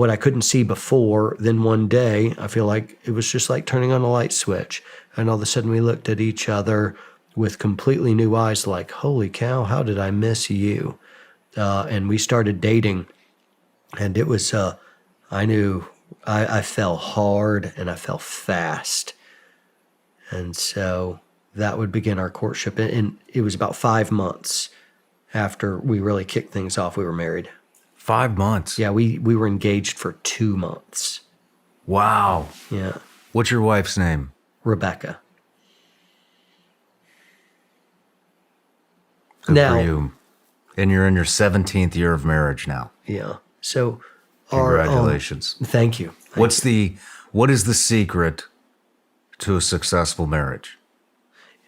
what I couldn't see before. Then one day, I feel like it was just like turning on a light switch. And all of a sudden we looked at each other with completely new eyes, like, holy cow, how did I miss you? And we started dating. And it was, I knew I fell hard and I fell fast. And so that would begin our courtship. And it was about 5 months after we really kicked things off, we were married. 5 months? Yeah, we were engaged for 2 months. Wow. Yeah. What's your wife's name? Rebecca. Good Now, for you. And you're in your 17th year of marriage now. Yeah. So congratulations. Thank you. What is the secret to a successful marriage?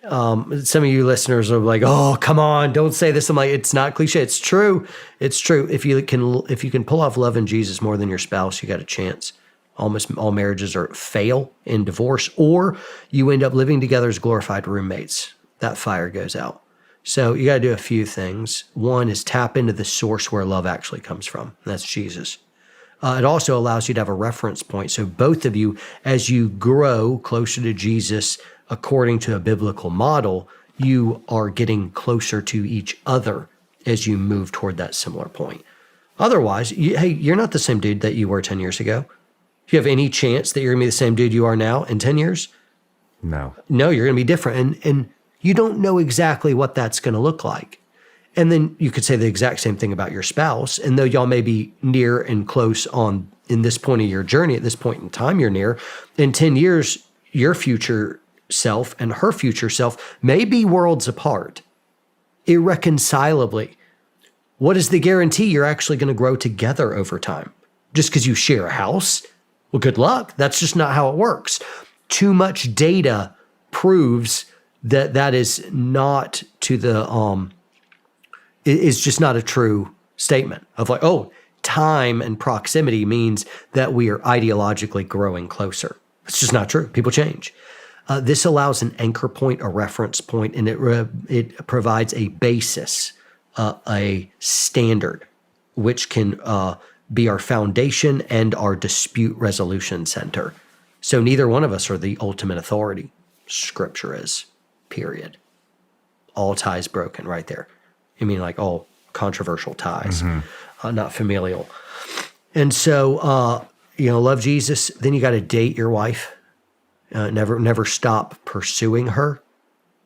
Some of you listeners are like, "Oh, come on, don't say this." I'm like, it's not cliche. It's true. It's true. If you can pull off loving Jesus more than your spouse, you got a chance. Almost all marriages fail in divorce, or you end up living together as glorified roommates. That fire goes out. So you got to do a few things. One is tap into the source where love actually comes from. That's Jesus. It also allows you to have a reference point. So both of you, as you grow closer to Jesus, according to a biblical model, you are getting closer to each other as you move toward that similar point. Otherwise, you're not the same dude that you were 10 years ago. Do you have any chance that you're going to be the same dude you are now in 10 years? No. No, you're going to be different. And you don't know exactly what that's going to look like. And then you could say the exact same thing about your spouse. And though y'all may be near and close in this point of your journey, at this point in time you're near, in 10 years, your future self and her future self may be worlds apart, irreconcilably. What is the guarantee you're actually going to grow together over time? Just because you share a house? Well, good luck. That's just not how it works. Too much data proves that is not to the, is just not a true statement of like, oh, time and proximity means that we are ideologically growing closer. It's just not true. People change. This allows an anchor point, a reference point, and it provides a basis, a standard, which can be our foundation and our dispute resolution center. So neither one of us are the ultimate authority. Scripture is, period. All ties broken right there. I mean, like all controversial ties, not familial. And so, love Jesus. Then you got to date your wife. Never stop pursuing her.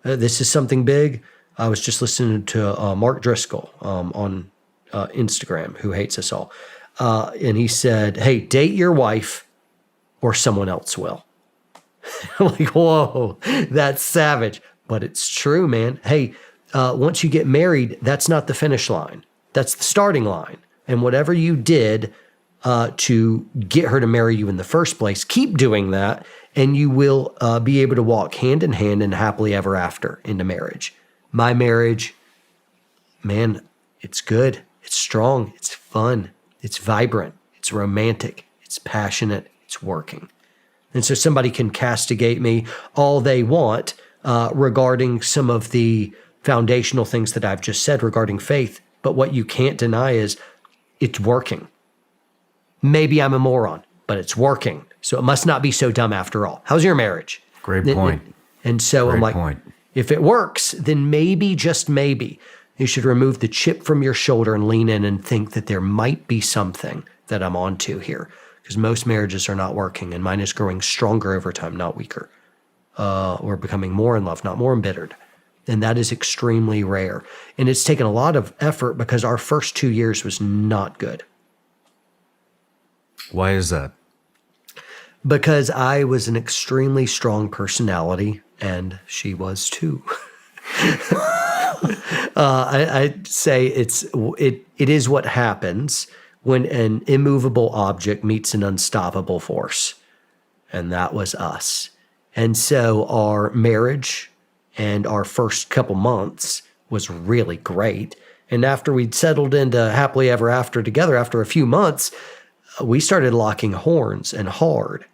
This is something big. I was just listening to Mark Driscoll on Instagram, who hates us all. And he said, hey, date your wife or someone else will. I'm like, whoa, that's savage. But it's true, man. Hey, once you get married, that's not the finish line. That's the starting line. And whatever you did to get her to marry you in the first place, keep doing that, and you will be able to walk hand in hand and happily ever after into marriage. My marriage, man, it's good. It's strong. It's fun. It's vibrant. It's romantic. It's passionate. It's working. And so somebody can castigate me all they want regarding some of the foundational things that I've just said regarding faith. But what you can't deny is it's working. Maybe I'm a moron, but it's working. So it must not be so dumb after all. How's your marriage? Great point. And so I'm like, point. If it works, then maybe, just maybe, you should remove the chip from your shoulder and lean in and think that there might be something that I'm onto here. Because most marriages are not working, and mine is growing stronger over time, not weaker. We're becoming more in love, not more embittered. And that is extremely rare. And it's taken a lot of effort because our first 2 years was not good. Why is that? Because I was an extremely strong personality, and she was too. I'd say it is what happens when an immovable object meets an unstoppable force. And that was us. And so our marriage and our first couple months was really great. And after we'd settled into happily ever after together, after a few months, we started locking horns and hard.